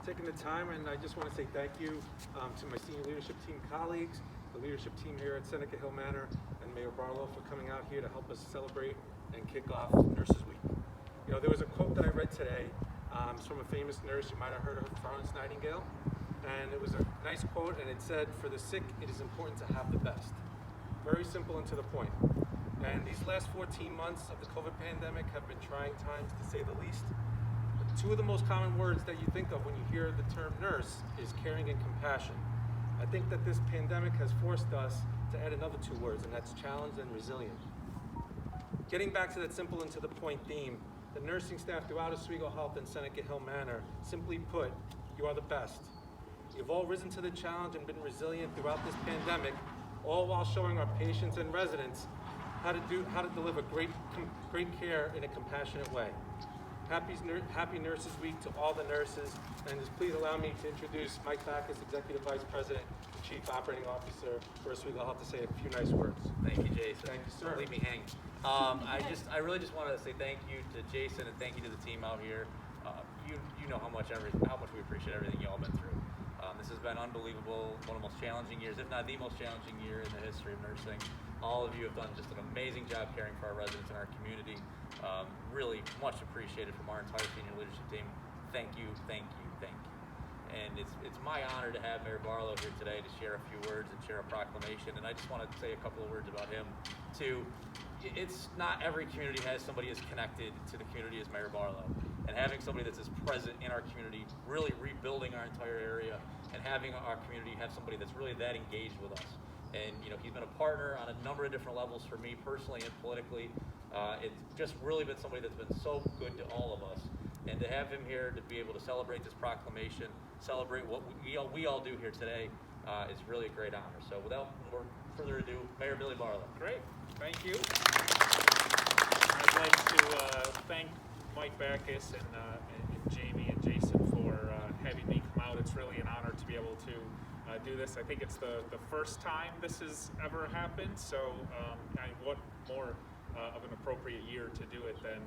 taking the time, and I just want to say thank you to my senior leadership team colleagues, the leadership team here at Seneca Hill Manor, and Mayor Barlow for coming out here to help us celebrate and kick off Nurses Week. You know, there was a quote that I read today. It's from a famous nurse. You might have heard of her, Florence Nightingale. And it was a nice quote, and it said, "For the sick, it is important to have the best." Very simple and to the point. And these last 14 months of the COVID pandemic have been trying times, to say the least. But two of the most common words that you think of when you hear the term nurse is caring and compassion. I think that this pandemic has forced us to add another two words, and that's challenge and resilient. Getting back to that simple and to the point theme, the nursing staff throughout Oswego Health and Seneca Hill Manor, simply put, you are the best. You've all risen to the challenge and been resilient throughout this pandemic, all while showing our patients and residents how to deliver great care in a compassionate way. Happy Nurses Week to all the nurses, and just please allow me to introduce Mike Backus, Executive Vice President and Chief Operating Officer for Oswego Health, to say a few nice words. Thank you, Jason. Thank you, sir. Don't leave me hanging. I really just want to say thank you to Jason and thank you to the team out here. You know how much we appreciate everything you all been through. This has been unbelievable, one of the most challenging years, if not the most challenging year in the history of nursing. All of you have done just an amazing job caring for our residents and our community. Really much appreciated from our entire senior leadership team. Thank you, thank you, thank you. And it's my honor to have Mayor Barlow here today to share a few words and share a proclamation. And I just want to say a couple of words about him too. It's not every community has somebody as connected to the community as Mayor Barlow. And having somebody that's as present in our community, really rebuilding our entire area, and having our community have somebody that's really that engaged with us. And he's been a partner on a number of different levels for me personally and politically. It's just really been somebody that's been so good to all of us. And to have him here to be able to celebrate this proclamation, celebrate what we all do here today, is really a great honor. So without more further ado, Mayor Billy Barlow. Great, thank you. I'd like to thank Mike Backus and Jamie and Jason for having me come out. It's really an honor to be able to do this. I think it's the first time this has ever happened, so what more of an appropriate year to do it than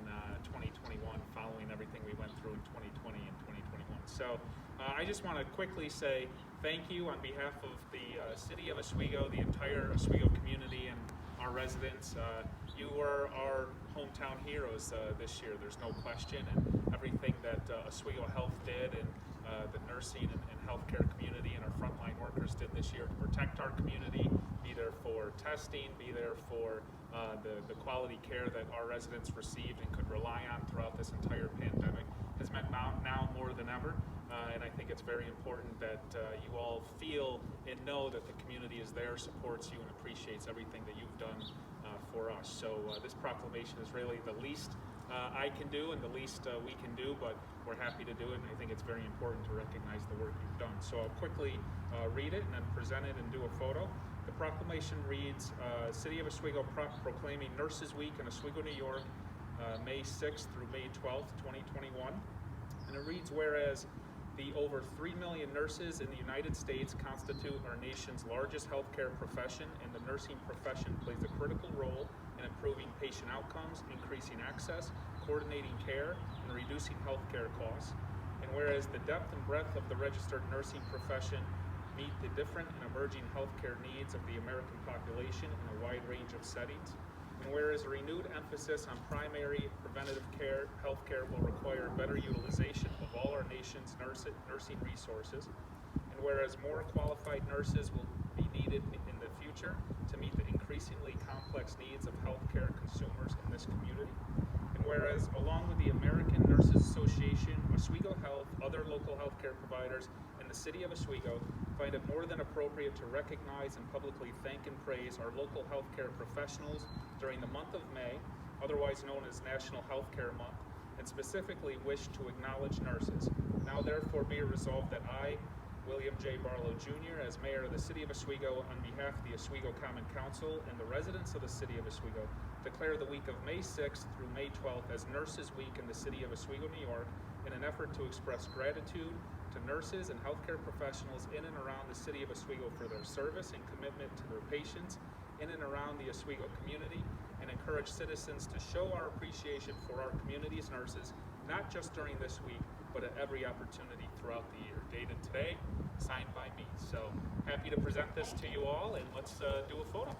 2021, following everything we went through in 2020 and 2021. So I just want to quickly say thank you on behalf of the City of Oswego, the entire Oswego community, and our residents. You were our hometown heroes this year, there's no question, and everything that Oswego Health did and the nursing and healthcare community and our frontline workers did this year to protect our community, be there for testing, be there for the quality care that our residents received and could rely on throughout this entire pandemic, has meant now more than ever. And I think it's very important that you all feel and know that the community is there, supports you, and appreciates everything that you've done for us. So this proclamation is really the least I can do and the least we can do, but we're happy to do it, and I think it's very important to recognize the work you've done. So I'll quickly read it and then present it and do a photo. The proclamation reads, City of Oswego proclaiming Nurses Week in Oswego, New York, May 6th through May 12th, 2021. And it reads, whereas the over 3 million nurses in the United States constitute our nation's largest healthcare profession, and the nursing profession plays a critical role in improving patient outcomes, increasing access, coordinating care, and reducing healthcare costs. And whereas the depth and breadth of the registered nursing profession meet the different and emerging healthcare needs of the American population in a wide range of settings. And whereas a renewed emphasis on primary preventative care, healthcare will require better utilization of all our nation's nursing resources. And whereas more qualified nurses will be needed in the future to meet the increasingly complex needs of healthcare consumers in this community. And whereas along with the American Nurses Association, Oswego Health, other local healthcare providers, and the City of Oswego find it more than appropriate to recognize and publicly thank and praise our local healthcare professionals during the month of May, otherwise known as National Healthcare Month, and specifically wish to acknowledge nurses. Now therefore be it resolved that I, William J. Barlow Jr., as Mayor of the City of Oswego, on behalf of the Oswego Common Council and the residents of the City of Oswego, declare the week of May 6th through May 12th as Nurses Week in the City of Oswego, New York, in an effort to express gratitude to nurses and healthcare professionals in and around the City of Oswego for their service and commitment to their patients in and around the Oswego community, and encourage citizens to show our appreciation for our community's nurses, not just during this week, but at every opportunity throughout the year. Dated today, signed by me. So happy to present this to you all, and let's do a photo.